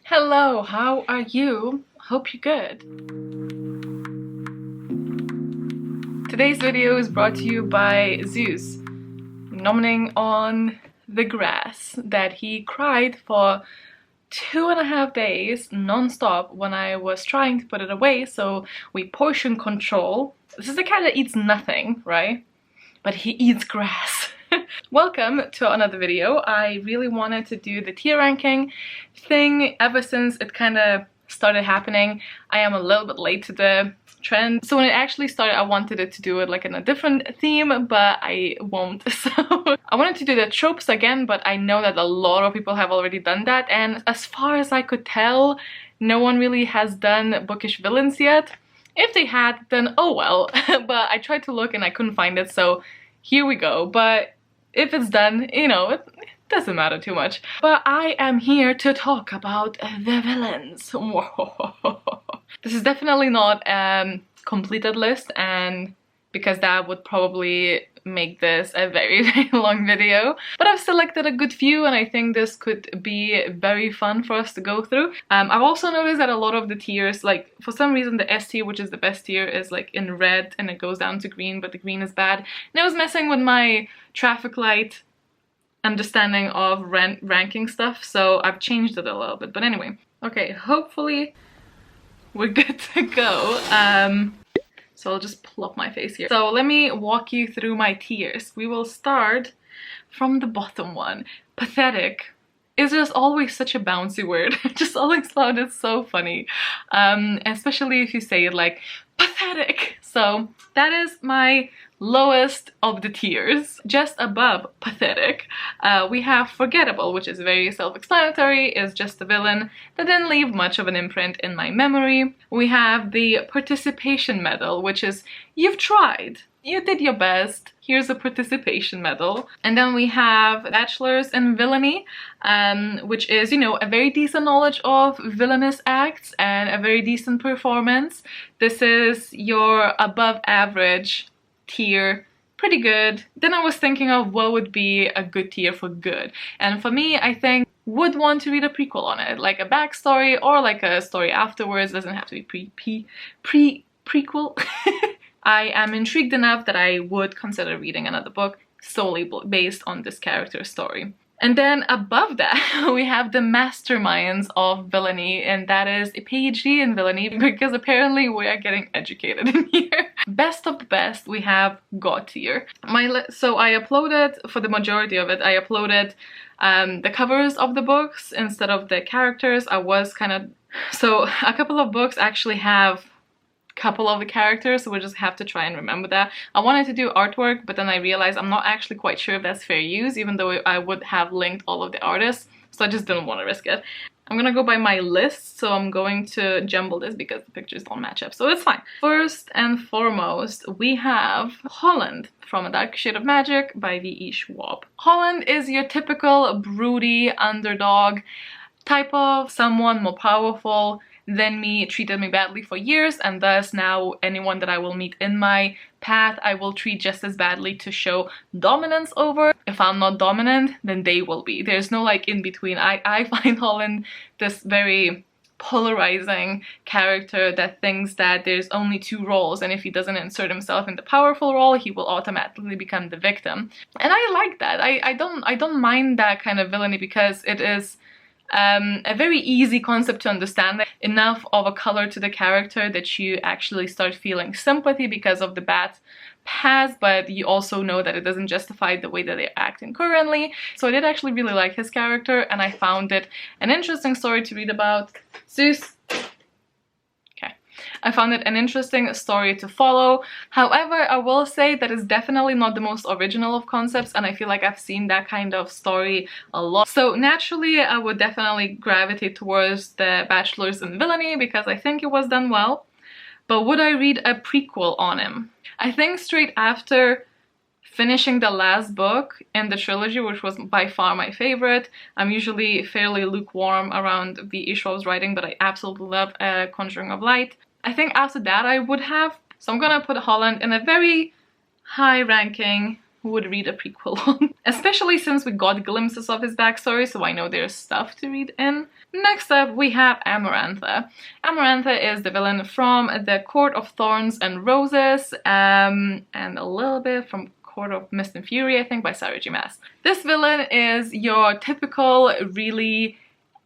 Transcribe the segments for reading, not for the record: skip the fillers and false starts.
Hello, how are you? Hope you're good. Today's video is brought to you by Zeus, nominating on the grass that he cried for 2.5 days non-stop when I was trying to put it away, so we portion control. This is a cat that eats nothing, right? But he eats grass. Welcome to another video. I really wanted to do the tier ranking thing ever since it kind of started happening. I am a little bit late to the trend, so when it actually started I wanted it to do it like in a different theme, but I won't. So I wanted to do the tropes again, but I know that a lot of people have already done that, and as far as I could tell, no one really has done bookish villains yet. If they had, then oh well. But I tried to look and I couldn't find it, so here we go. But if it's done, you know, it doesn't matter too much. But I am here to talk about the villains. This is definitely not a completed list, and because that would probably make this a very, very long video. But I've selected a good few, and I think this could be very fun for us to go through. I've also noticed that a lot of the tiers, like for some reason the S tier, which is the best tier, is like in red and it goes down to green, but the green is bad. And it was messing with my traffic light understanding of ranking stuff, so I've changed it a little bit. But anyway, okay, hopefully we're good to go. So I'll just plop my face here. So let me walk you through my tiers. We will start from the bottom one. Pathetic is just always such a bouncy word. I just always found it so funny, especially if you say it like pathetic. So that is my lowest of the tiers. Just above pathetic, we have forgettable, which is very self-explanatory, is just a villain that didn't leave much of an imprint in my memory. We have the participation medal, which is you've tried, you did your best, here's a participation medal. And then we have bachelors in villainy, which is, you know, a very decent knowledge of villainous acts and a very decent performance. This is your above average tier, pretty good. Then I was thinking of what would be a good tier for good, and for me, I think would want to read a prequel on it, like a backstory or like a story afterwards. Doesn't have to be prequel. I am intrigued enough that I would consider reading another book solely based on this character's story. And then above that, we have the masterminds of villainy, and that is a PhD in villainy, because apparently we are getting educated in here. Best of the best, we have God Tier. So I uploaded, for the majority of it, I uploaded the covers of the books instead of the characters. I was kind of... So a couple of books actually have couple of the characters, so we'll just have to try and remember that. I wanted to do artwork, but then I realized I'm not actually quite sure if that's fair use, even though I would have linked all of the artists, so I just didn't want to risk it. I'm gonna go by my list, so I'm going to jumble this because the pictures don't match up, so it's fine. First and foremost, we have Holland from A Dark Shade of Magic by V.E. Schwab. Holland is your typical broody underdog type of someone more powerful than me, treated me badly for years, and thus now anyone that I will meet in my path I will treat just as badly to show dominance over. If I'm not dominant, then they will be. There's no like in between. I find Holland this very polarizing character that thinks that there's only two roles, and if he doesn't insert himself in the powerful role, he will automatically become the victim. And I like that. I don't mind that kind of villainy, because it is a very easy concept to understand, enough of a color to the character that you actually start feeling sympathy because of the bad past, but you also know that it doesn't justify the way that they're acting currently. So I did actually really like his character, and I found it an interesting story to read about. Zeus. I found it an interesting story to follow. However, I will say that it's definitely not the most original of concepts, and I feel like I've seen that kind of story a lot. So naturally, I would definitely gravitate towards the Bachelors in Villainy because I think it was done well. But would I read a prequel on him? I think straight after finishing the last book in the trilogy, which was by far my favorite. I'm usually fairly lukewarm around V.E. Schwab's writing, but I absolutely love Conjuring of Light. I think after that I would have. So I'm gonna put Holland in a very high ranking would read a prequel on. Especially since we got glimpses of his backstory, so I know there's stuff to read in. Next up, we have Amarantha. Amarantha is the villain from the Court of Thorns and Roses, and a little bit from Court of Mist and Fury, I think, by Sarah J. Maas. This villain is your typical, really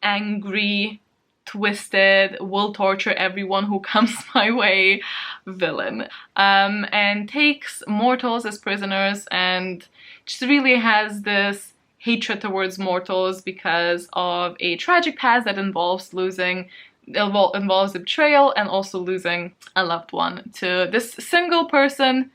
angry, twisted, will torture everyone who comes my way villain, and takes mortals as prisoners and just really has this hatred towards mortals because of a tragic past that involves betrayal and also losing a loved one to this single person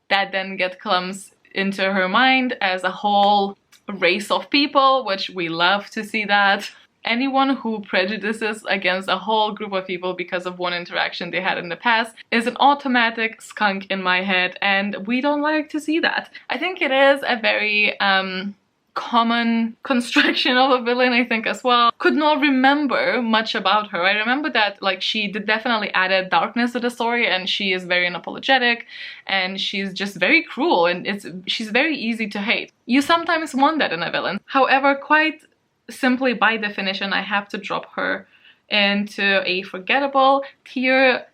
that then comes into her mind as a whole race of people, which we love to see that. Anyone who prejudices against a whole group of people because of one interaction they had in the past is an automatic skunk in my head, and we don't like to see that. I think it is a very common construction of a villain, I think, as well. Could not remember much about her. I remember that like she definitely added darkness to the story, and she is very unapologetic and she's just very cruel, and she's very easy to hate. You sometimes want that in a villain. However, quite simply by definition, I have to drop her into a forgettable tier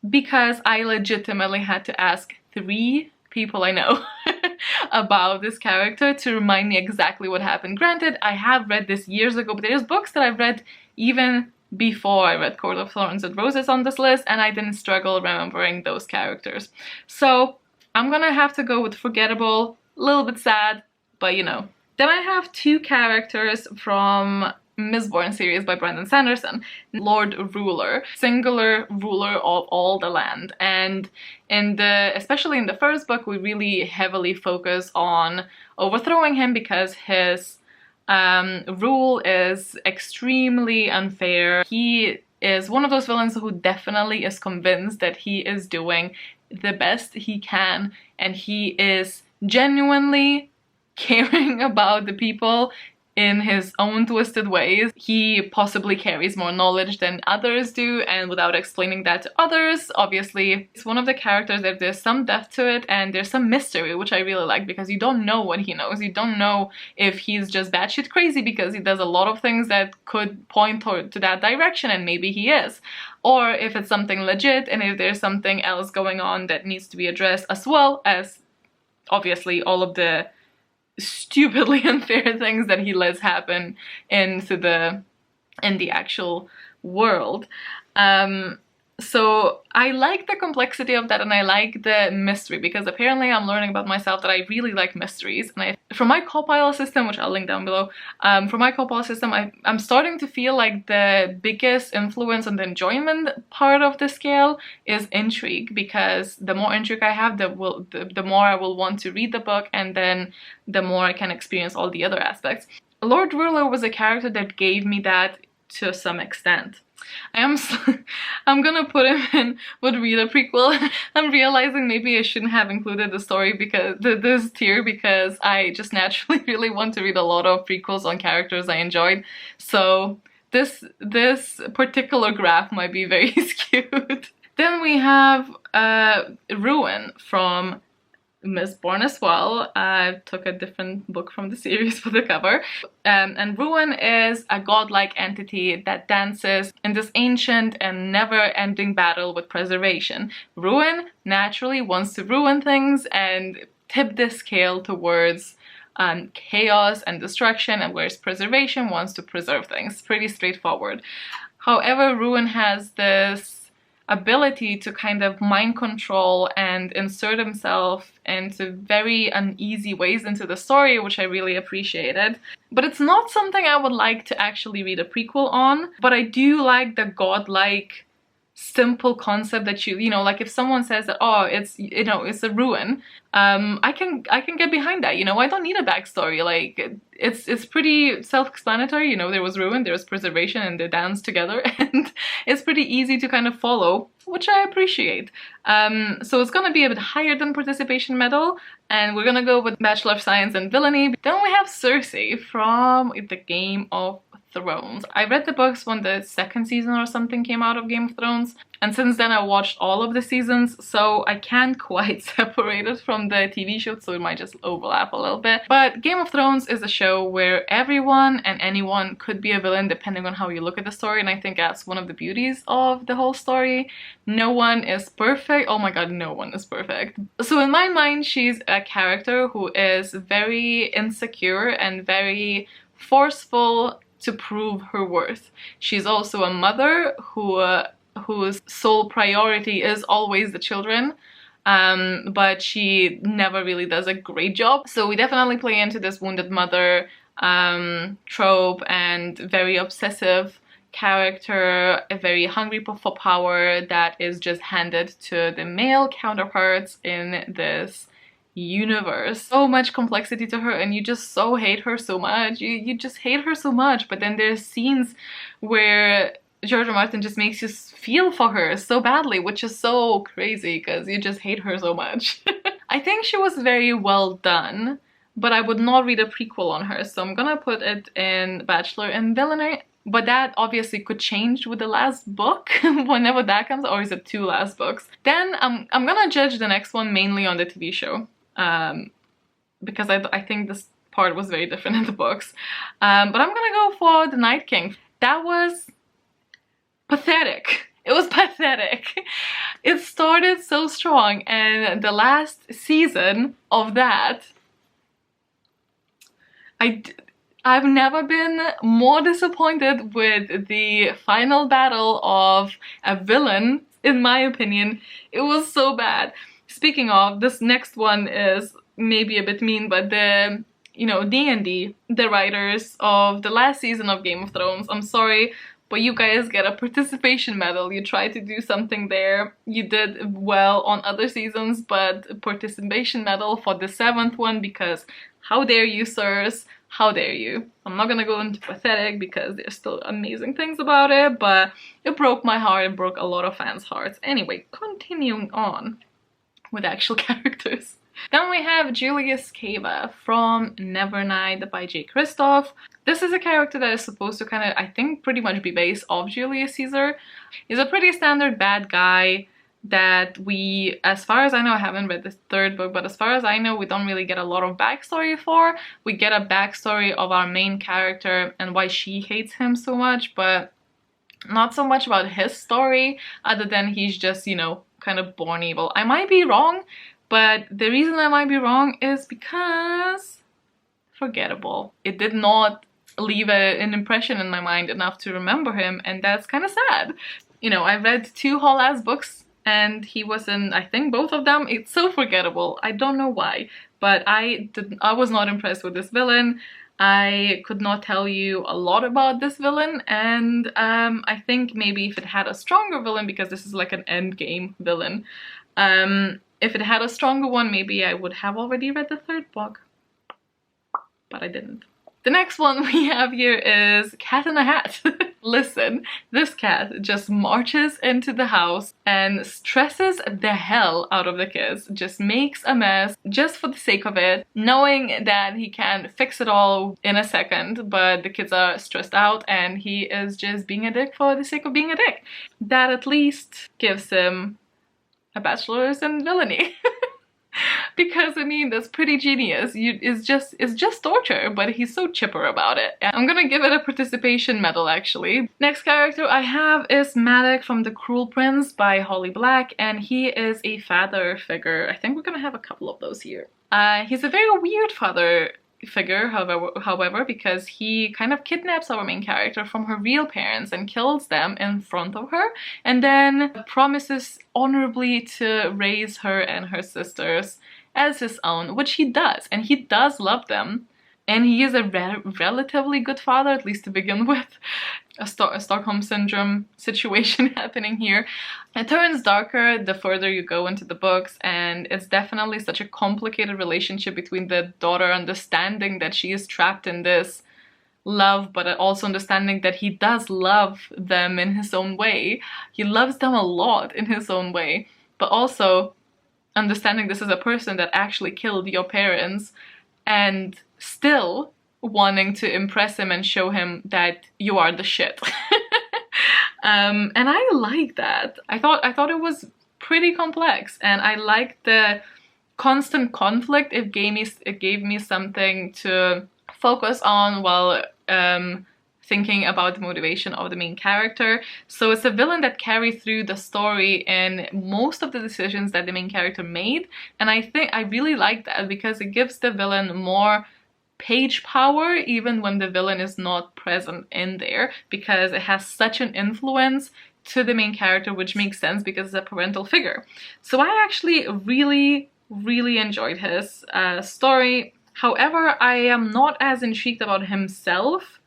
because I legitimately had to ask 3 people I know about this character to remind me exactly what happened. Granted, I have read this years ago, but there's books that I've read even before I read Court of Thorns and Roses on this list, and I didn't struggle remembering those characters. So I'm gonna have to go with forgettable, a little bit sad, but you know. Then I have 2 characters from Mistborn series by Brandon Sanderson. Lord Ruler, singular ruler of all the land. And especially in the first book, we really heavily focus on overthrowing him because his rule is extremely unfair. He is one of those villains who definitely is convinced that he is doing the best he can, and he is genuinely caring about the people in his own twisted ways. He possibly carries more knowledge than others do, and without explaining that to others, obviously, it's one of the characters that there's some depth to it and there's some mystery, which I really like, because you don't know what he knows. You don't know if he's just batshit crazy because he does a lot of things that could point to that direction, and maybe he is. Or if it's something legit, and if there's something else going on that needs to be addressed, as well as, obviously, all of the stupidly unfair things that he lets happen in the actual world. So I like the complexity of that, and I like the mystery, because apparently I'm learning about myself that I really like mysteries. And from my Copilot system, which I'll link down below, from my Copilot system, I'm starting to feel like the biggest influence on the enjoyment part of the scale is intrigue, because the more intrigue I have, the more I will want to read the book, and then the more I can experience all the other aspects. Lord Ruler was a character that gave me that to some extent. I'm gonna put him in would read a prequel. I'm realizing maybe I shouldn't have included the story because this tier, because I just naturally really want to read a lot of prequels on characters I enjoyed. So this particular graph might be very skewed. Then we have Ruin from Mistborn as well. I took a different book from the series for the cover. And Ruin is a godlike entity that dances in this ancient and never-ending battle with preservation. Ruin naturally wants to ruin things and tip the scale towards chaos and destruction, and whereas preservation wants to preserve things. Pretty straightforward. However, Ruin has this ability to kind of mind control and insert himself into very uneasy ways into the story, which I really appreciated. But it's not something I would like to actually read a prequel on, but I do like the godlike simple concept that you know, like if someone says that, oh, it's, you know, it's a ruin, I can get behind that, you know. I don't need a backstory. Like it's pretty self-explanatory, you know. There was ruin, there was preservation, and they danced together, and it's pretty easy to kind of follow, which I appreciate. So it's gonna be a bit higher than participation medal, and we're gonna go with Bachelor of Science and Villainy. Then we have Cersei from the Game of Thrones. I read the books when the second season or something came out of Game of Thrones, and since then I watched all of the seasons, so I can't quite separate it from the TV show, so it might just overlap a little bit. But Game of Thrones is a show where everyone and anyone could be a villain depending on how you look at the story, and I think that's one of the beauties of the whole story. No one is perfect. Oh my god, no one is perfect. So in my mind, she's a character who is very insecure and very forceful to prove her worth. She's also a mother whose sole priority is always the children, but she never really does a great job. So we definitely play into this wounded mother trope, and very obsessive character, very hungry for power that is just handed to the male counterparts in this universe. So much complexity to her, and you just so hate her so much. You just hate her so much, but then there's scenes where George R. Martin just makes you feel for her so badly, which is so crazy because you just hate her so much. I think she was very well done, but I would not read a prequel on her, so I'm gonna put it in Bachelor in Villainy. But that obviously could change with the last book, whenever that comes, or is it 2 last books? Then I'm gonna judge the next one mainly on the TV show, because I think this part was very different in the books. But I'm gonna go for the Night King. That was pathetic. It was pathetic. It started so strong, and the last season of that, I've never been more disappointed with the final battle of a villain, in my opinion. It was so bad. Speaking of, this next one is maybe a bit mean, but the, D&D, the writers of the last season of Game of Thrones, I'm sorry, but you guys get a participation medal. You tried to do something there. You did well on other seasons, but participation medal for the 7th one, because how dare you, sirs? How dare you? I'm not gonna go into pathetic because there's still amazing things about it, but it broke my heart. It broke a lot of fans' hearts. Anyway, continuing on with actual characters. Then we have Julius Kava from Nevernight by J. Kristoff. This is a character that is supposed to kind of, I think, pretty much be based off Julius Caesar. He's a pretty standard bad guy that we, as far as I know, I haven't read the 3rd book, but as far as I know, we don't really get a lot of backstory for. We get a backstory of our main character and why she hates him so much, but not so much about his story, other than he's just, kind of born evil. I might be wrong, but the reason I might be wrong is because forgettable. It did not leave an impression in my mind enough to remember him, and that's kind of sad. I've read 2 whole ass books, and he was in, I think, both of them. It's so forgettable. I don't know why, but I was not impressed with this villain. I could not tell you a lot about this villain, and I think maybe if it had a stronger villain, because this is like an endgame villain, if it had a stronger one, maybe I would have already read the 3rd book, but I didn't. The next one we have here is Cat in a Hat. Listen, this cat just marches into the house and stresses the hell out of the kids, just makes a mess just for the sake of it, knowing that he can fix it all in a second, but the kids are stressed out and he is just being a dick for the sake of being a dick. That at least gives him a bachelor's in villainy. Because I mean, that's pretty genius. It's just torture, but he's so chipper about it. And I'm gonna give it a participation medal, actually. Next character I have is Matic from The Cruel Prince by Holly Black, and he is a father figure. I think we're gonna have a couple of those here. He's a very weird father figure, however, because he kind of kidnaps our main character from her real parents and kills them in front of her, and then promises honorably to raise her and her sisters as his own, which he does, and he does love them, and he is a relatively good father, at least to begin with. A Stockholm Syndrome situation happening here. It turns darker the further you go into the books, and it's definitely such a complicated relationship between the daughter understanding that she is trapped in this love, but also understanding that he does love them in his own way. He loves them a lot in his own way, but also understanding this is a person that actually killed your parents and still wanting to impress him and show him that you are the shit. And I like that. I thought it was pretty complex, and I liked the constant conflict. It gave me something to focus on while thinking about the motivation of the main character. So it's a villain that carries through the story in most of the decisions that the main character made, and I think I really like that because it gives the villain more page power even when the villain is not present in there, because it has such an influence to the main character, which makes sense because it's a parental figure. So I actually really enjoyed his story. However, I am not as intrigued about himself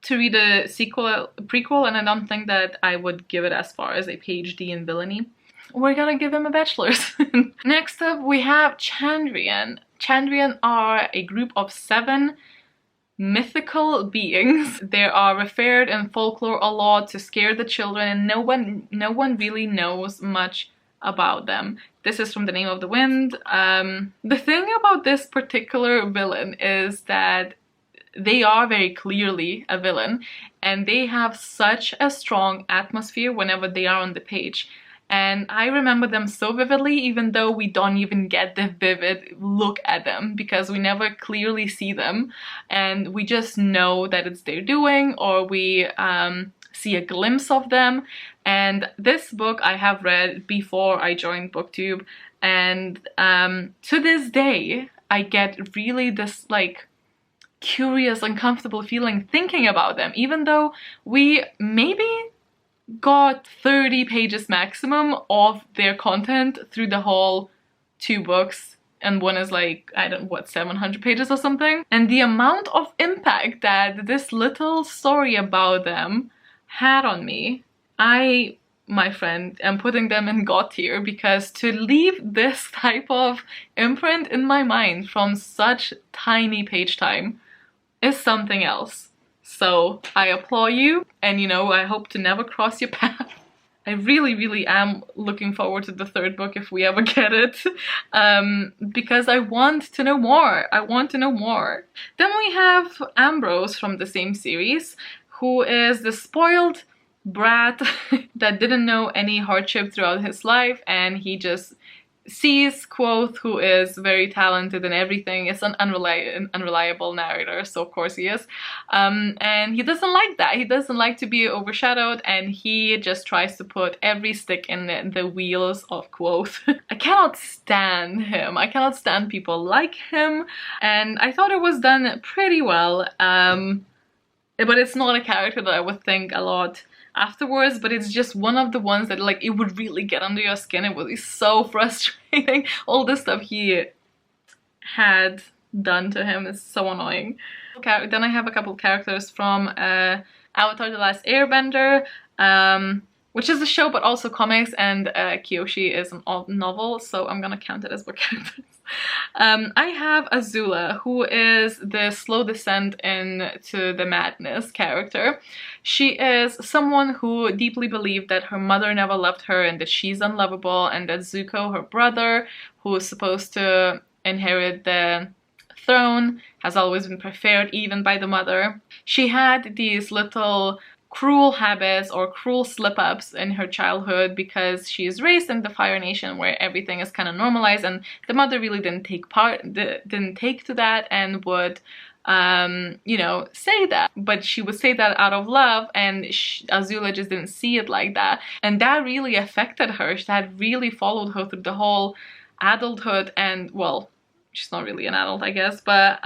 to read a prequel, and I don't think that I would give it as far as a PhD in villainy. We're gonna give him a bachelor's. Next up, we have Chandrian. Chandrian are a group of 7 mythical beings. They are referred in folklore a lot to scare the children, and no one really knows much about them. This is from The Name of the Wind. The thing about this particular villain is that they are very clearly a villain, and they have such a strong atmosphere whenever they are on the page. And I remember them so vividly, even though we don't even get the vivid look at them, because we never clearly see them, and we just know that it's their doing, or we see a glimpse of them. And this book I have read before I joined BookTube, and to this day I get really this like curious, uncomfortable feeling thinking about them, even though we maybe got 30 pages maximum of their content through the whole 2 books, and one is like, I don't know, what, 700 pages or something. And the amount of impact that this little story about them had on me, I, my friend, am putting them in God tier, because to leave this type of imprint in my mind from such tiny page time is something else. So I applaud you, and you know, I hope to never cross your path. I really am looking forward to the 3rd book if we ever get it, because I want to know more. I want to know more. Then we have Ambrose from the same series, who is the spoiled brat that didn't know any hardship throughout his life, and he just sees Quoth, who is very talented in everything. It's an unreliable narrator, so of course he is. And he doesn't like that. He doesn't like to be overshadowed, and he just tries to put every stick in the wheels of Quoth. I cannot stand him. I cannot stand people like him, and I thought it was done pretty well. But it's not a character that I would think a lot afterwards, but it's just one of the ones that like it would really get under your skin. It would be so frustrating. All the stuff he had done to him is so annoying. Then I have a couple of characters from Avatar: The Last Airbender, which is a show but also comics, and Kyoshi is an old novel, so I'm gonna count it as book characters. I have Azula, who is the slow descent into the madness character. She is someone who deeply believed that her mother never loved her and that she's unlovable, and that Zuko, her brother, who is supposed to inherit the throne, has always been preferred even by the mother. She had these little cruel habits or cruel slip-ups in her childhood because she is raised in the Fire Nation, where everything is kind of normalized, and the mother really didn't take to that, and would you know, say that, but she would say that out of love, and Azula just didn't see it like that, and that really affected her. That really followed her through the whole adulthood, and well, she's not really an adult, I guess, but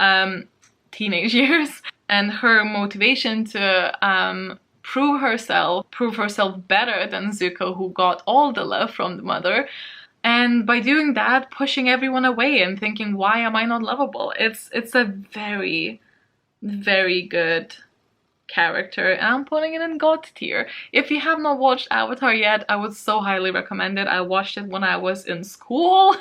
teenage years, and her motivation to prove herself better than Zuko, who got all the love from the mother, and by doing that, pushing everyone away and thinking, why am I not lovable? It's a very good character, and I'm putting it in God tier. If you have not watched Avatar yet, I would so highly recommend it. I watched it when I was in school,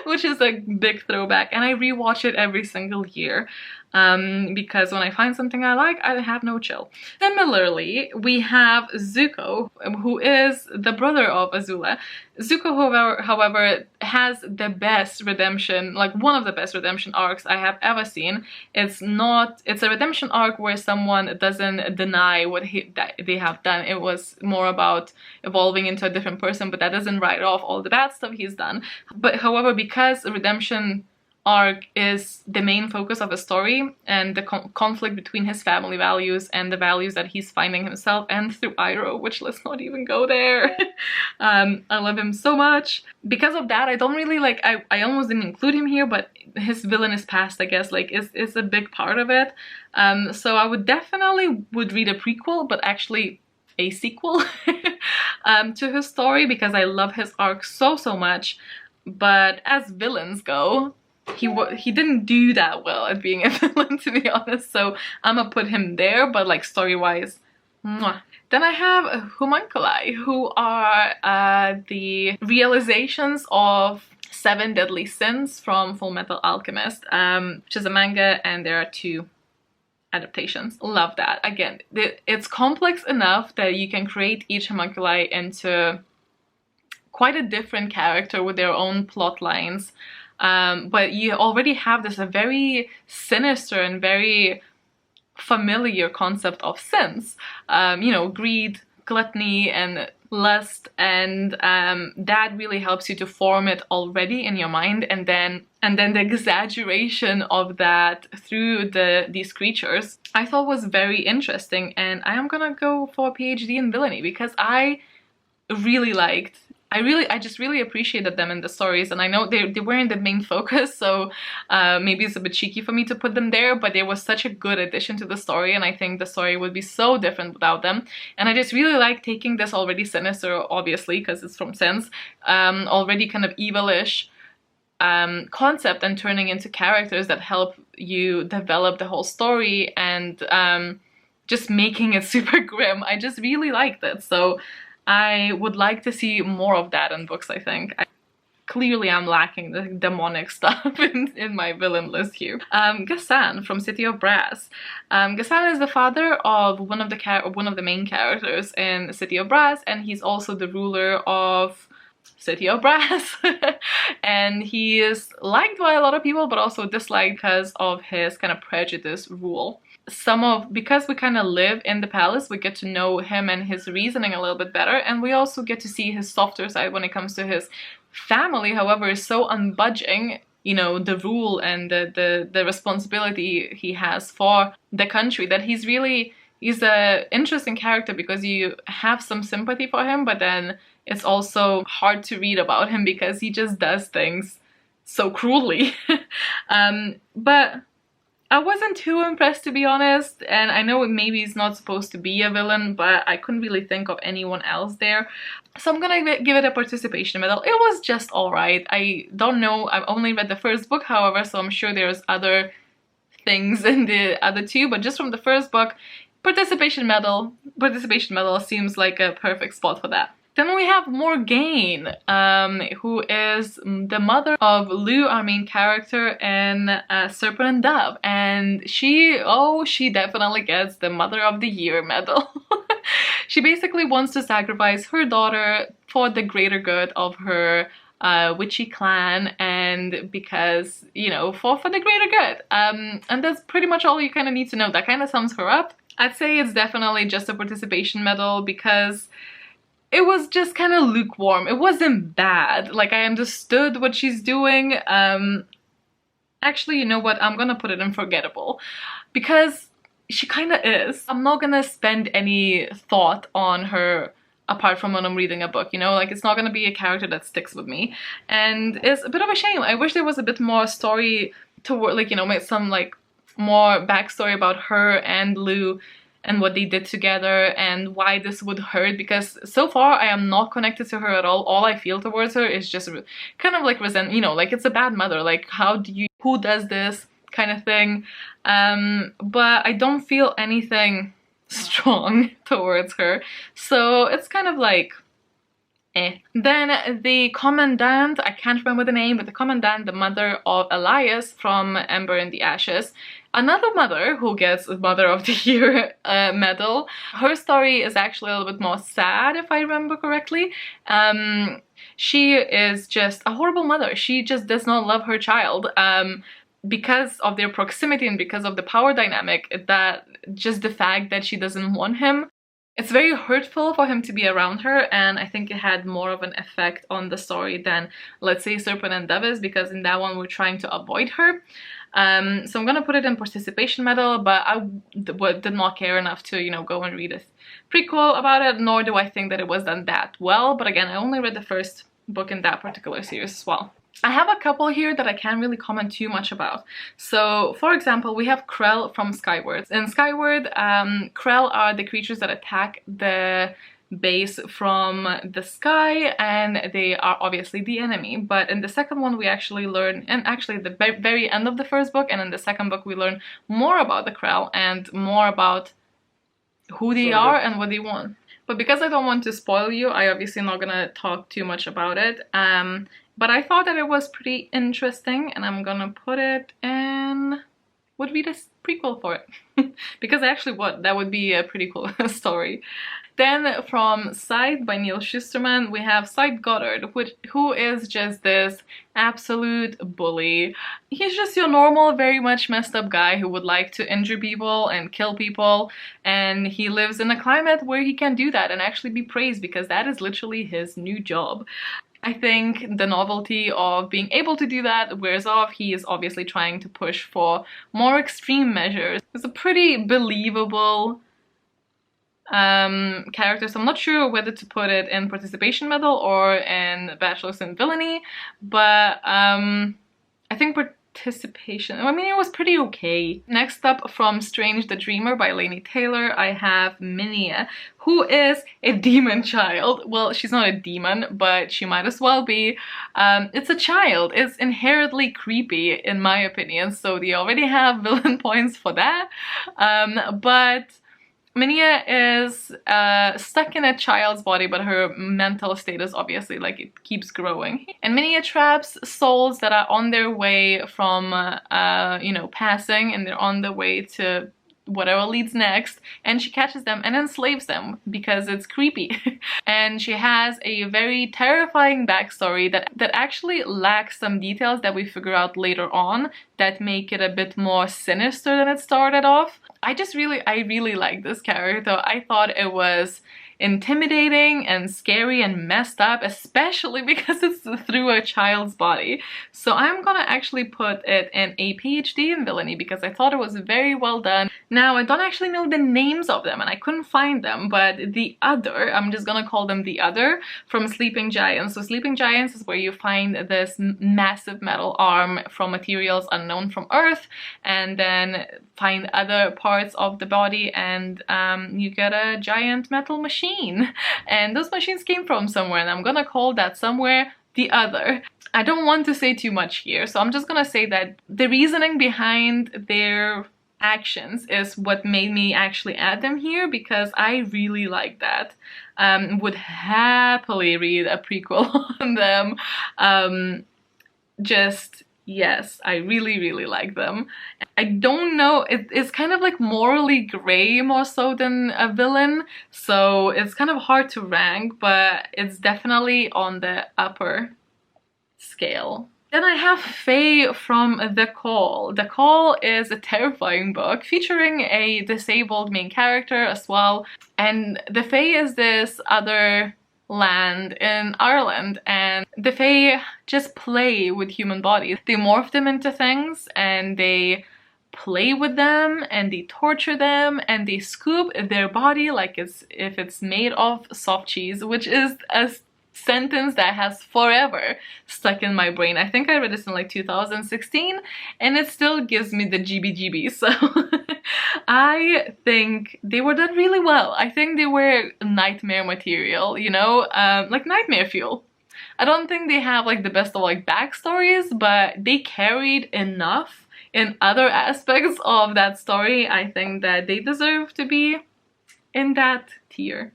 which is a big throwback, and I rewatch it every single year. because when I find something I like, I have no chill. Similarly, we have Zuko, who is the brother of Azula. Zuko, however, has the best redemption, like one of the best redemption arcs I have ever seen. It's a redemption arc where someone doesn't deny what they have done. It was more about evolving into a different person, but that doesn't write off all the bad stuff he's done. But however, because redemption arc is the main focus of a story, and the conflict between his family values and the values that he's finding himself, and through Iroh, which let's not even go there. I love him so much. Because of that, I don't really like, I almost didn't include him here, but his villainous past, I guess, like is a big part of it. So I would definitely read a prequel, but actually a sequel to his story, because I love his arc so much. But as villains go, he didn't do that well at being a villain, to be honest, so I'm gonna put him there, but like story-wise, mwah. Then I have homunculi, who are the realizations of 7 deadly sins from Full Metal Alchemist, which is a manga, and there are 2 adaptations. Love that. Again, it's complex enough that you can create each homunculi into quite a different character with their own plot lines. But you already have this a very sinister and very familiar concept of sins. You know, greed, gluttony, and lust, and that really helps you to form it already in your mind, and then the exaggeration of that through these creatures I thought was very interesting, and I am gonna go for a PhD in villainy because I just really appreciated them in the stories, and I know they weren't the main focus, so maybe it's a bit cheeky for me to put them there, but they was such a good addition to the story, and I think the story would be so different without them. And I just really like taking this already sinister, obviously, because it's from Sins, already kind of evilish concept, and turning into characters that help you develop the whole story, and just making it super grim. I just really liked it, so I would like to see more of that in books, I think. Clearly I'm lacking the demonic stuff in my villain list here. Gassan from City of Brass. Gassan is the father of one of the main characters in City of Brass, and he's also the ruler of City of Brass. And he is liked by a lot of people, but also disliked because of his kind of prejudice rule. Because we kind of live in the palace, we get to know him and his reasoning a little bit better, and we also get to see his softer side when it comes to his family. However, is so unbudging, you know, the rule and the responsibility he has for the country, that he's a interesting character because you have some sympathy for him, but then it's also hard to read about him because he just does things so cruelly. But I wasn't too impressed, to be honest, and I know maybe he's not supposed to be a villain, but I couldn't really think of anyone else there. So I'm gonna give it a participation medal. It was just alright. I don't know, I've only read the first book, however, so I'm sure there's other things in the other 2, but just from the first book, participation medal. Participation medal seems like a perfect spot for that. Then we have Morgaine, who is the mother of Lou, our main character, in Serpent and Dove, and she definitely gets the Mother of the Year medal. She basically wants to sacrifice her daughter for the greater good of her witchy clan, and because, you know, for the greater good. And that's pretty much all you kind of need to know. That kind of sums her up. I'd say it's definitely just a participation medal because it was just kind of lukewarm. It wasn't bad. Like, I understood what she's doing. Actually, you know what? I'm gonna put it in forgettable because she kind of is. I'm not gonna spend any thought on her apart from when I'm reading a book, you know? Like, it's not gonna be a character that sticks with me. And it's a bit of a shame. I wish there was a bit more story toward, like, you know, some, like, more backstory about her and Lou and what they did together and why this would hurt, because so far I am not connected to her at all. All I feel towards her is just kind of like resent, you know, like it's a bad mother, like who does this kind of thing. But I don't feel anything strong towards her, so it's kind of like eh. Then the Commandant, I can't remember the name, but the Commandant, the mother of Elias from Ember in the Ashes, Another mother who gets a Mother of the Year medal. Her story is actually a little bit more sad, if I remember correctly. She is just a horrible mother. She just does not love her child. Because of their proximity and because of the power dynamic, that just the fact that she doesn't want him, it's very hurtful for him to be around her, and I think it had more of an effect on the story than, let's say, Serpent and Doves, because in that one we're trying to avoid her. So I'm gonna put it in participation medal, but I did not care enough to, you know, go and read a prequel about it, nor do I think that it was done that well. But again, I only read the first book in that particular series as well. I have a couple here that I can't really comment too much about. So, for example, we have Krell from Skyward. In Skyward, Krell are the creatures that attack the base from the sky, and they are obviously the enemy. But in the second one we actually learn, and actually at the very end of the first book and in the second book, we learn more about the Krell and more about who they are and what they want. But because I don't want to spoil you, I obviously not gonna talk too much about it. But I thought that it was pretty interesting, and I'm gonna put it in, would read a prequel for it. Because actually that would be a pretty cool story. Then from Side by Neil Shusterman, we have Side Goddard, who is just this absolute bully. He's just your normal, very much messed up guy who would like to injure people and kill people, and he lives in a climate where he can do that and actually be praised, because that is literally his new job. I think the novelty of being able to do that wears off. He is obviously trying to push for more extreme measures. It's a pretty believable character, so I'm not sure whether to put it in participation medal or in Bachelor's in Villainy, but I think participation, I mean, it was pretty okay. Next up, from Strange the Dreamer by Laini Taylor, I have Minia, who is a demon child. Well, she's not a demon, but she might as well be. It's a child. It's inherently creepy, in my opinion, so they already have villain points for that. But Minia is stuck in a child's body, but her mental status obviously, like, it keeps growing. And Minia traps souls that are on their way from, you know, passing, and they're on the way to whatever leads next, and she catches them and enslaves them because it's creepy. And she has a very terrifying backstory that actually lacks some details that we figure out later on that make it a bit more sinister than it started off. I really like this character. I thought it was intimidating and scary and messed up, especially because it's through a child's body. So I'm gonna actually put it in a PhD in Villainy because I thought it was very well done. Now, I don't actually know the names of them and I couldn't find them, but the Other, I'm just gonna call them the Other, from Sleeping Giants. So Sleeping Giants is where you find this massive metal arm from materials unknown from Earth, and then find other parts of the body, and you get a giant metal machine. And those machines came from somewhere, and I'm gonna call that somewhere the Other. I don't want to say too much here, so I'm just gonna say that the reasoning behind their actions is what made me actually add them here, because I really like that. Would happily read a prequel on them. Yes, I really like them. I don't know, it's kind of like morally gray more so than a villain, so it's kind of hard to rank, but it's definitely on the upper scale. Then I have Faye from The Call. The Call is a terrifying book featuring a disabled main character as well, and the Fae is this other land in Ireland, and the Fae just play with human bodies. They morph them into things, and they play with them, and they torture them, and they scoop their body like if it's made of soft cheese, which is a sentence that has forever stuck in my brain. I think I read this in like 2016, and it still gives me the GBGB. So I think they were done really well. I think they were nightmare material, you know, like nightmare fuel. I don't think they have like the best of like backstories, but they carried enough in other aspects of that story. I think that they deserve to be in that tier.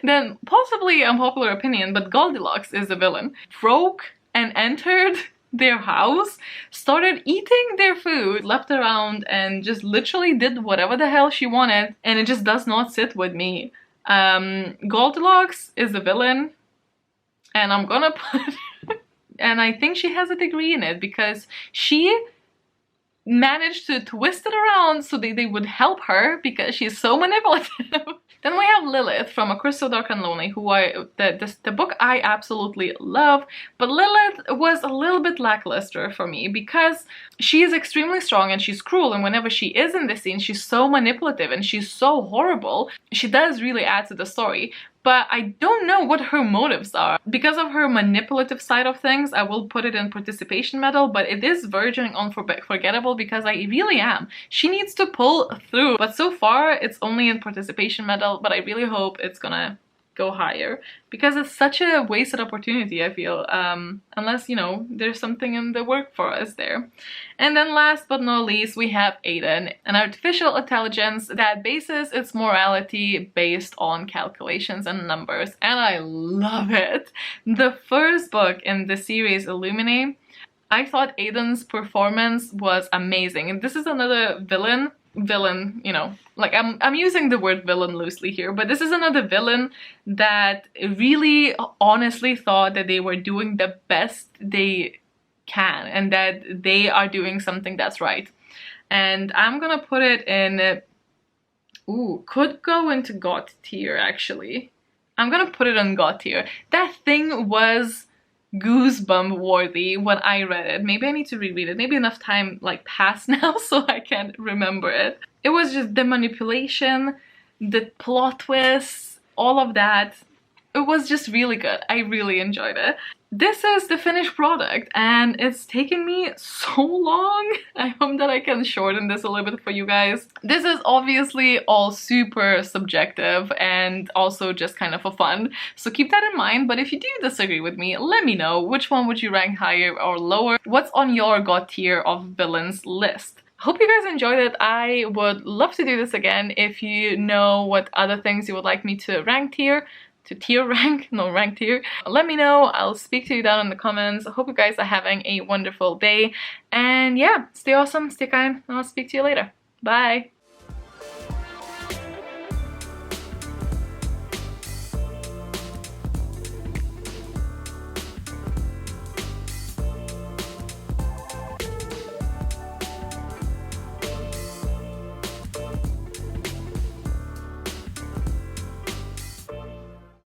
Then, possibly unpopular opinion, but Goldilocks is a villain. Broke and entered their house, started eating their food, left around, and just literally did whatever the hell she wanted, and it just does not sit with me. Goldilocks is the villain, and I'm gonna put and I think she has a degree in it because she managed to twist it around so they would help her because she's so manipulative. Then we have Lilith from A Curse So Dark and Lonely, who the book I absolutely love, but Lilith was a little bit lackluster for me because she is extremely strong and she's cruel, and whenever she is in the scene, she's so manipulative and she's so horrible. She does really add to the story, but I don't know what her motives are. Because of her manipulative side of things, I will put it in participation medal, but it is verging on forgettable because I really am. She needs to pull through, but so far it's only in participation medal, but I really hope it's gonna go higher because it's such a wasted opportunity, I feel, unless, you know, there's something in the work for us there. And then last but not least, we have Aiden, an artificial intelligence that bases its morality based on calculations and numbers, and I love it. The first book in the series, Illuminate, I thought Aiden's performance was amazing, and this is another villain, you know, like I'm using the word villain loosely here, but this is another villain that really honestly thought that they were doing the best they can and that they are doing something that's right. And I'm gonna put it in, could go into God Tier actually. I'm gonna put it on God Tier. That thing was goosebump worthy when I read it. Maybe I need to reread it. Maybe enough time like passed now so I can't remember it. It was just the manipulation, the plot twists, all of that. It was just really good. I really enjoyed it. This is the finished product and it's taken me so long. I hope that I can shorten this a little bit for you guys. This is obviously all super subjective and also just kind of for fun, so keep that in mind. But if you do disagree with me, let me know. Which one would you rank higher or lower? What's on your God Tier of Villains list? Hope you guys enjoyed it. I would love to do this again. If you know what other things you would like me to rank tier, rank tier, let me know. I'll speak to you down in the comments. I hope you guys are having a wonderful day, and yeah, stay awesome, stay kind, and I'll speak to you later. Bye.